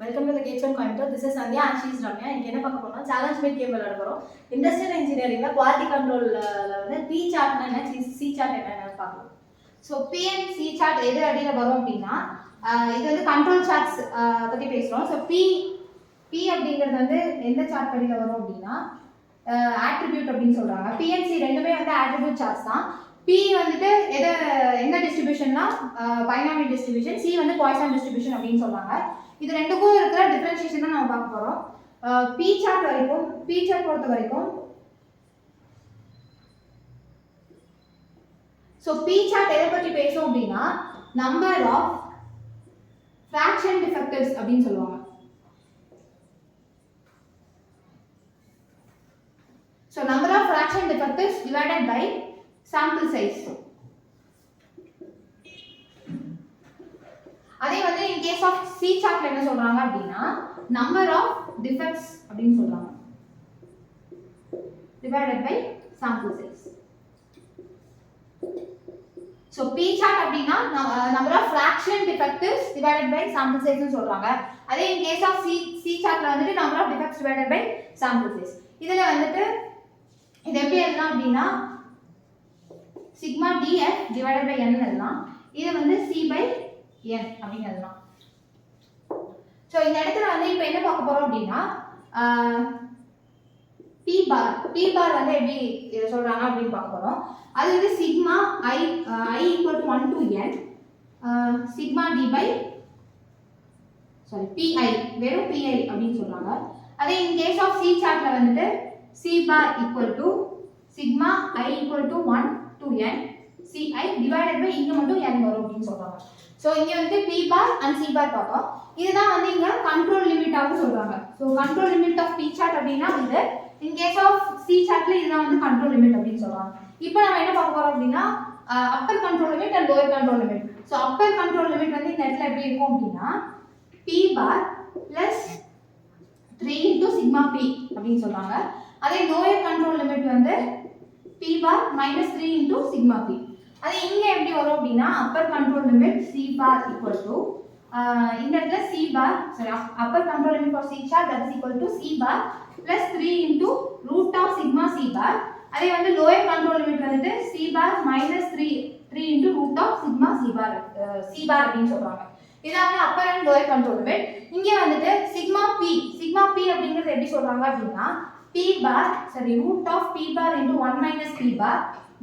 Welcome to the Gates on Coimbatore. This is Sandhya and she is Ramya. இன்னைக்கு என்ன பார்க்க போறோம்னா challenge mat game விளையாட போறோம். இண்டஸ்ட்ரியல் இன்ஜினியரிங்ல குவாலிட்டி கண்ட்ரோல்ல வந்து P சார்ட்னா என்ன, C சார்ட் என்னன்னு பார்க்கலாம். So P and C chart எது அடியில வரும் அப்படினா இது வந்து கண்ட்ரோல் சார்ட்ஸ் பத்தி பேசுறோம். சோ P அப்படிங்கிறது வந்து எந்த சார்ட் அடியில வரும் அப்படினா attribute அப்படினு சொல்றாங்க. P and C ரெண்டுமே வந்து attribute சார்ட்ஸ் தான். P வந்துட்டு எந்த டிஸ்ட்ரிபியூஷன்னா பைனாமியல் டிஸ்ட்ரிபியூஷன், C வந்து பாய்சான் டிஸ்ட்ரிபியூஷன் அப்படின்னு சொல்றாங்க. இது ரெண்டுக்கும் இருக்கிற டிஃபரன்ஷியேஷன் தான் நம்ம பார்க்க போறோம். P சார்ட் பொறுத்த வரைக்கும் சோ P சார்ட் எதை பத்தி பேசும் அப்படின்னா நம்பர் ஆஃப் ஃபிராக்ஷன் டிஃபெக்டிவ்ஸ் அப்படின்னு சொல்லுவாங்க. So number of fraction defectives divided by sample size. அதே வந்து in case of C chartல என்ன சொல்றாங்க அப்படினா number of defects அப்படினு சொல்றாங்க divided by sample size. So P chart அப்படினா number of fraction defectives divided by sample size னு சொல்றாங்க. அதே in case of C chartல வந்துட்டு number of defects divided by sample size. இதுல வந்துட்டு இது எப்படி எழுதலாம் அப்படினா sigma df divided by n எழுதலாம். இது வந்து c by n அப்படினு எழுதலாம். சோ இந்த இடத்துல வந்து இப்போ என்ன பார்க்க போறோம் அப்படினா p bar வந்து எப்படி சொல்றாங்க அப்படினு பார்க்க போறோம். அது வந்து sigma I equal to 1 to n sigma d by pi வெறும் pi அப்படினு சொல்றாங்க. அதே in case of C chartல வந்துட்டு C bar equal to sigma I equal to 1 to n Ci divided by இங்க மட்டும் n வரும் அப்படினு சொல்றாங்க. சோ இங்க வந்து P bar and C bar பார்த்தோம். இதுதான் வந்து இங்க கண்ட்ரோல் லிமிட்டாவும் சொல்றாங்க. So control limit of P chart அப்படினா வந்து in case of C chartல இதுதான் வந்து கண்ட்ரோல் லிமிட் அப்படினு சொல்றாங்க. இப்போ நம்ம என்ன பார்க்க போறோம் அப்படினா upper control limit and lower control limit. So upper control limit வந்து இந்த இடத்துல எப்படி இருக்கும் அப்படினா P bar plus 3 into sigma P அப்படினு சொல்றாங்க. அதே lower control limit வந்து P bar minus 3 into sigma P. அது இங்க எப்படி வரும் அப்படினா upper control limit C bar equal to இந்த இடத்துல C bar upper control limit for C chart that is equal to C bar plus 3 into root of sigma C bar. அதே வந்து lower control limit வந்துட்டு C bar minus 3 into root of sigma C bar அப்படினு சொல்றாங்க. இதான் வந்து upper and lower control limit. இங்க வந்துட்டு sigma P அப்படிங்கிறது எப்படி சொல்றாங்க அப்படினா P bar root of P bar into 1 minus P bar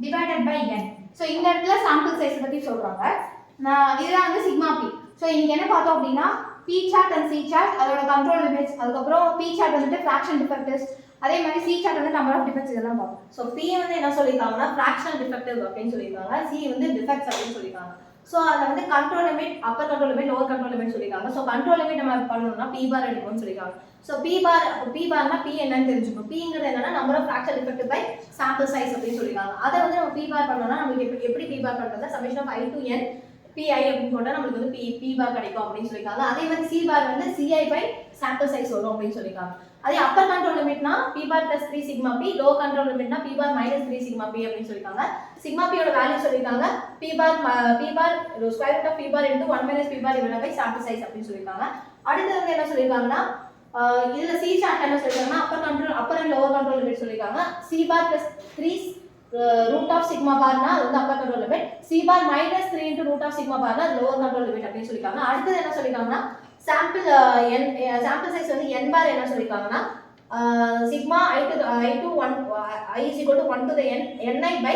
divided by n. So இந்த இடத்துல sample size பத்தி சொல்றாங்க. இதுதான் வந்து sigma P. So இங்க என்ன பார்த்தோம் அப்படினா P chart and C chart அதோட control limits, அதுக்கு அப்புறம் P chart வந்துட்டு fraction defectives, அதே மாதிரி C chart வந்து number of defects இதெல்லாம் பார்த்தோம். So P வந்து என்ன சொல்லிருக்காங்கன்னா fraction defective அப்படினு சொல்லிருக்காங்க. C வந்து defects அப்படினு சொல்லிருக்காங்க. சோ அத வந்து control limit, upper control limit, lower control limit சொல்லிருக்காங்க. சோ கண்ட்ரோல் லிமிட் நம்ம பண்ணனும்னா P bar எடுக்கணும்னு சொல்லிருக்காங்க. சோ P barனா P என்னன்னு தெரிஞ்சுக்கணும். Pங்கிறது என்னன்னா number of fraction defective by sample size அப்படினு சொல்லிருக்காங்க. அத வந்து நம்ம P bar பண்ணனும்னா நமக்கு எப்படி P bar பண்றதுனா summation of I to n pi அப்படினு போட்டா நமக்கு வந்து P bar கிடைக்கும் அப்படினு சொல்லிருக்காங்க. அதே மாதிரி C bar வந்து Ci by sample size வரும் அப்படினு சொல்லிருக்காங்க. அதே அப்பர் கண்ட்ரோல் லிமிட்னா P bar plus 3 sigma P, lower control லிமிட்னா P bar minus 3 sigma P அப்படினு சொல்லிருக்காங்க. sigma P யோட வேல்யூ சொல்லிருக்காங்க. P bar square root of P bar into 1 minus P bar divided by sample size அப்படினு சொல்லிருக்காங்க. அடுத்து வந்து என்ன சொல்லிருக்காங்கன்னா இதுல C chart என்ன சொல்லிருக்காங்கன்னா Appar and lower control limit சொல்லிருக்காங்க. C bar plus 3 root of sigma bar னா அது வந்து upper control limit, C bar minus 3 into root of sigma bar னா lower control limit அப்படினு சொல்லிருக்காங்க. அடுத்து என்ன சொல்லிருக்காங்கன்னா sample size வந்து n bar என்ன சொல்லிருக்காங்கன்னா sigma I to 1 I is equal to 1 to the n ni by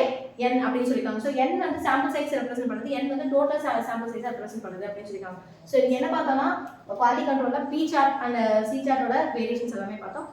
n அப்படினு சொல்லிருக்காங்க. So n வந்து sample size ரெப்ரசன்ட் பண்ணுது, n வந்து total sample size ரெப்ரசன்ட் பண்ணுது அப்படினு சொல்லிருக்காங்க. சோ இது என்ன பார்த்தோம்னா குவாலிட்டி கண்ட்ரோல்ல P chart and C chart ஓட வேரியேஷன்ஸ் எல்லாமே பார்த்தோம்.